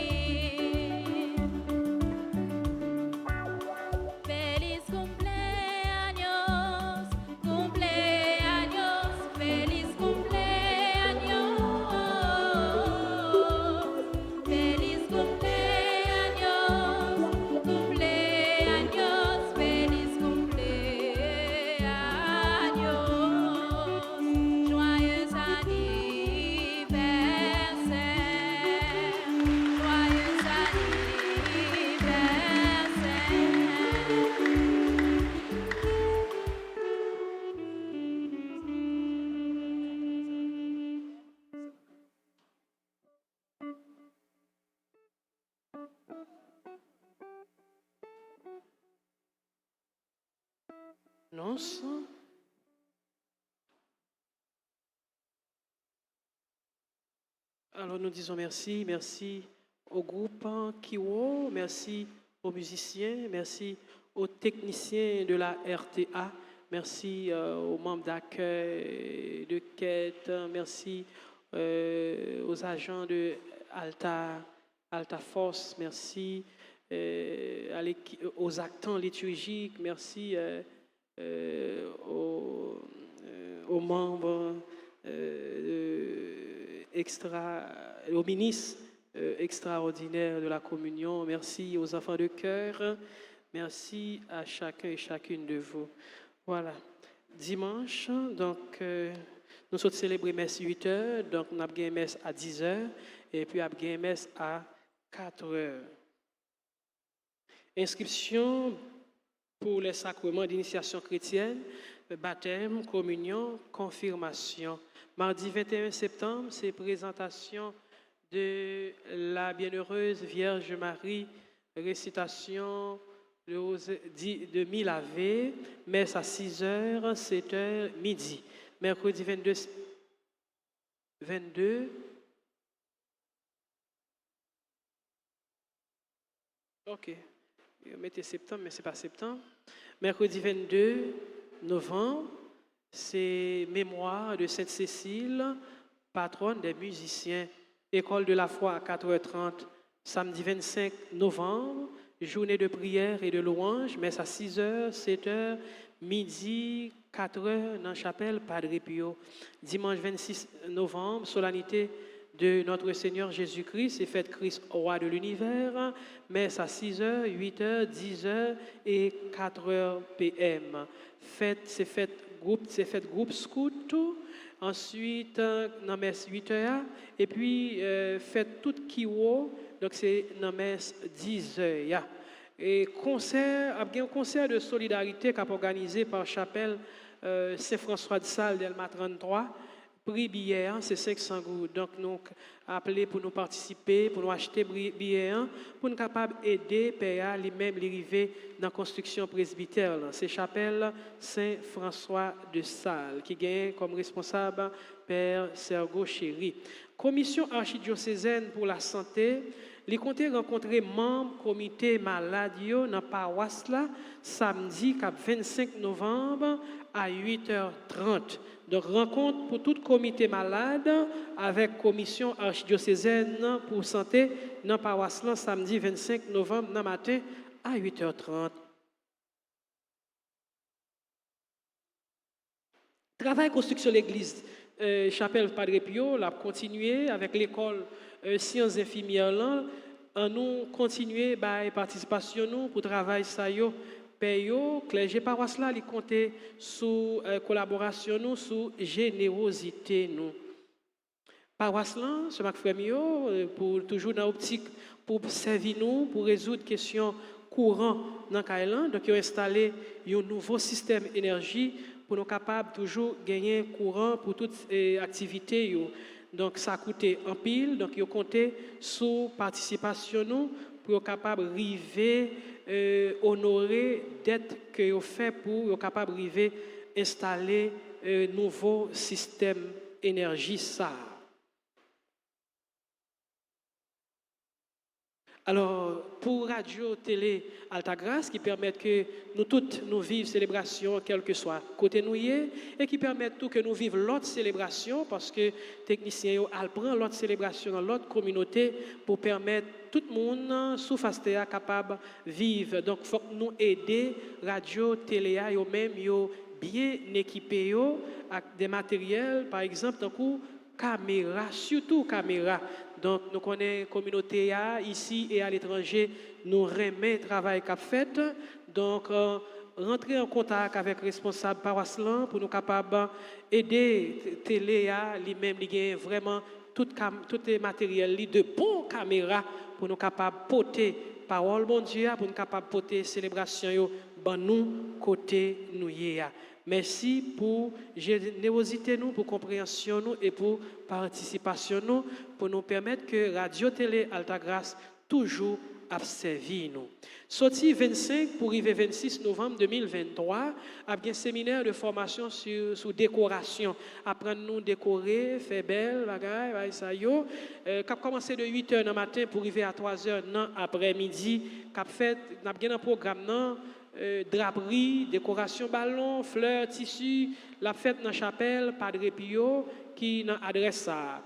Feliz cumpleaños, cumpleaños, feliz cumpleaños. annonce. Alors nous disons merci au groupe Kiwo, merci aux musiciens, merci aux techniciens de la RTA, merci aux membres d'accueil de quête, merci aux agents de Alta Force, merci aux actants liturgiques, merci aux membres aux ministres extraordinaires de la communion, merci aux enfants de cœur, merci à chacun et chacune de vous. Voilà, dimanche, donc nous sommes célébrés messe 8h, donc nous avons une messe à 10h et puis nous avons une messe à 4h. Inscription pour les sacrements d'initiation chrétienne, baptême, communion, confirmation. Mardi 21 septembre, c'est présentation de la bienheureuse Vierge Marie, récitation de mille ave, messe à 6h, 7h, midi. Mercredi 22, ok, mettez septembre, mais ce n'est pas septembre. Mercredi 22 novembre, c'est mémoire de Sainte-Cécile, patronne des musiciens. École de la foi à 4h30, samedi 25 novembre, journée de prière et de louange, messe à 6h, 7h, midi, 4h dans la chapelle Padre Pio. Dimanche 26 novembre, solennité de notre Seigneur Jésus-Christ et fête Christ roi de l'univers, messe à 6h, 8h, 10h et 4h PM. C'est fête groupe scout. Ensuite, dans messe 8h, et puis fête toute Kiwo, donc c'est dans messe 10h. Et concert, un concert de solidarité qui est organisé par Chapelle Saint-François de Sales d'Elma 33. Prix billet, c'est 500 gouttes. Donc, nous appelons pour nous participer, pour nous acheter billet, pour nous capables d'aider PA lui-même l'arrivée dans la construction presbytère. C'est Chapelle Saint-François de Sales qui gagne comme responsable Père Sergo Chéri. Commission archidiocésaine pour la santé. Les comptes rencontrer membres comité malade dans la paroisse là, samedi 25 novembre à 8h30. Donc, rencontre pour tout comité malade avec commission archidiocésaine pour santé dans la paroisse là, samedi 25 novembre dans le matin à 8h30. Travail construction de l'église. Chapelle Padre Pio, l'a continué avec l'école sciences infirmières là, nous continuer par participation nous pour travail ça yo payo clergé paroisse là il compter sous collaboration nous sous générosité nous. Paroisse là ce mac frère pour toujours dans optique pour servir nous pour résoudre questions courantes dans Kailan donc ils ont installé un nouveau système énergie pour nous capables toujours gagner courant pour toutes activités yo. Donc, ça a coûté en pile. Donc, ils ont compté sous participation nous pour être capable d'arriver honorer dette que vous fait pour être capable d'arriver installer un nouveau système énergie ça. Alors, pour radio, télé, Altagrace, qui permettent que nous toutes nous vivions célébration, quel que soit côté nous et qui permettent tout que nous vivions l'autre célébration, parce que techniciens prennent l'autre célébration dans l'autre communauté pour permettre tout le monde sous Fastea capable de vivre. Donc, il faut que nous aider radio, télé, yo même yo bien équipés avec des matériels, par exemple, dans caméra, surtout caméra. Donc, nous connaissons la communauté ici et à l'étranger, nous remet le travail qu'a fait. Donc, rentrer en contact avec le responsable paroisse pour nous capables d'aider télé lui-même, il vraiment tout les matériels de bonnes caméras pour nous capables de porter parole bon Dieu, pour nous capables de porter célébration dans nous côté nous. Merci pour générosité nous, pour compréhension nous et pour participation nous, pour nous permettre que Radio Télé Altagrace toujours a servi nous. Sorti 25 pour arriver 26 novembre 2023, avec un séminaire de formation sur décoration. Apprendre nous décorer, faire belle, bagaille, ça yo. Qui a commencé de 8h dans matin pour arriver à 3h dans après-midi. Qui a fait un programme non, draperie, décoration ballon, fleurs, tissus, la fête dans la chapelle, Padre Pio, qui n'a adresse à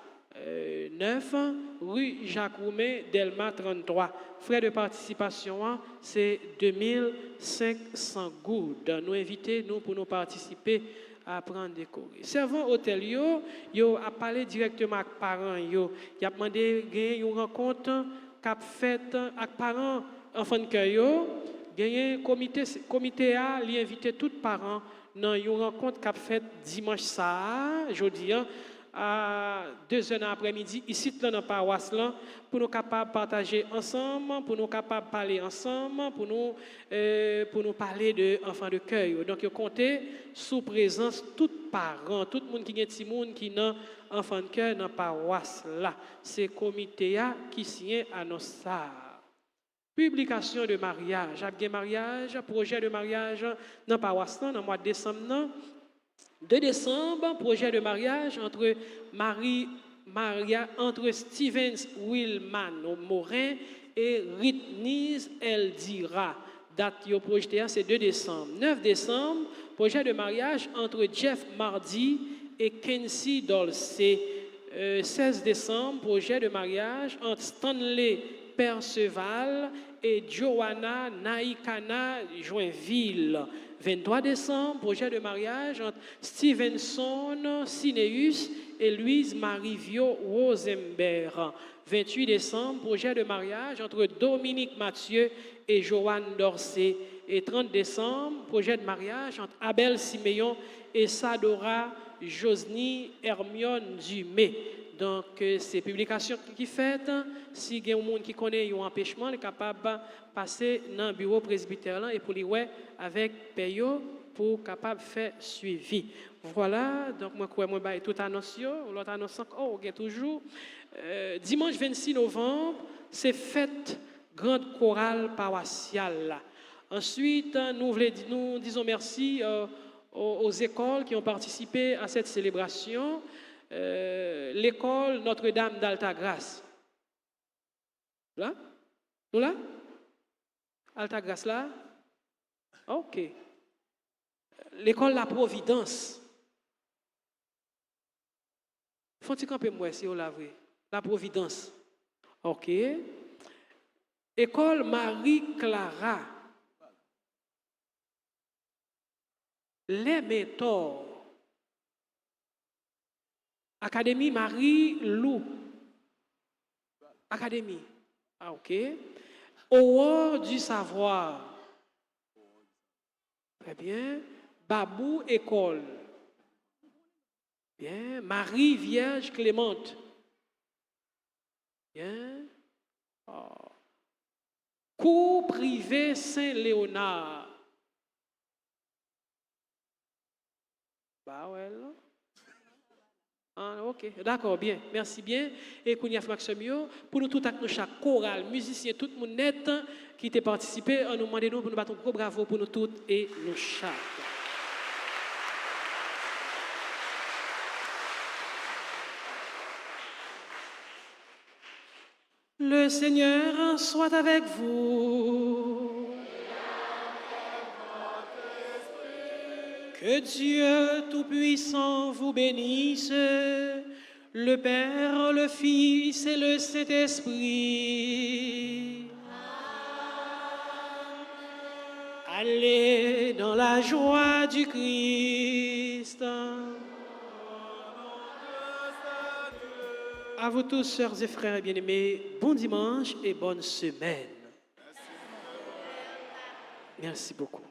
9 rue Jacques Roumet, Delma 33. Frais de participation, c'est 2500 gouttes. Nous invitons pour nous participer à prendre des cours. Servant hôtel yo a parlé directement avec parents yo. Il a demandé une rencontre qu'a fait avec parents enfants de cœur yo. Gagné comité a li invité tous parents dans une rencontre qu'a fait dimanche ça jeudi à 2h après-midi ici dans la paroisse là pour nous capables partager ensemble, pour nous capables parler ensemble, pour nous parler de enfants de cœur. Donc, comptez sous présence tous parents, tout le monde qui est petit monde qui n'a enfant de cœur dans la paroisse là. C'est le comité qui signe annonce ça. Publication de mariage, projet de mariage dans la paroisse dans le mois de décembre. 2 décembre, projet de mariage entre entre Stevens Willman Morin et Ritniz Eldira. Date yo projeté c'est 2 décembre. 9 décembre, projet de mariage entre Jeff Mardi et Kenzie Dolce. 16 décembre, projet de mariage entre Stanley Perceval et Joanna Naikana Joinville. 23 décembre, projet de mariage entre Stevenson Cineus et Louise Marivio Rosenberg. 28 décembre, projet de mariage entre Dominique Mathieu et Joanne Dorsey. Et 30 décembre, projet de mariage entre Abel Siméon et Sadora Josny Hermione Dumé. Donc, c'est publication qui fait. Si il y a un monde qui connaît un empêchement, il est capable de passer dans le bureau presbytère et pour lui avec Payo pour capable de faire suivi. Voilà, donc moi, je vais tout annoncer. L'autre annonce, il y a toujours. Dimanche 26 novembre, c'est fête grande chorale paroissiale. Ensuite, nous disons merci aux écoles qui ont participé à cette célébration. L'école Notre-Dame d'Altagrace. Là? Nous là? Altagrace là? Ok. L'école La Providence. Faut-il camper moi si on l'a vu? La Providence. Ok. École Marie-Clara. Les Métaux. Académie Marie-Lou. Académie. Ah, ok. Aurore du savoir. Très bien. Babou École. Bien. Marie Vierge Clémente. Bien. Oh. Cours privé Saint-Léonard. Bah ouais, là. Ah, ok, d'accord, bien, merci bien. Et Kounia Maximio, pour nous tout à nous chaque chorale, musicien, tout le monde net qui a participé, on nous demande pour nous battre un gros bravo pour nous toutes et nous chaque. Le Seigneur soit avec vous. Que Dieu Tout-Puissant vous bénisse, le Père, le Fils et le Saint-Esprit. Allez dans la joie du Christ. À vous tous, sœurs et frères bien-aimés, bon dimanche et bonne semaine. Merci beaucoup.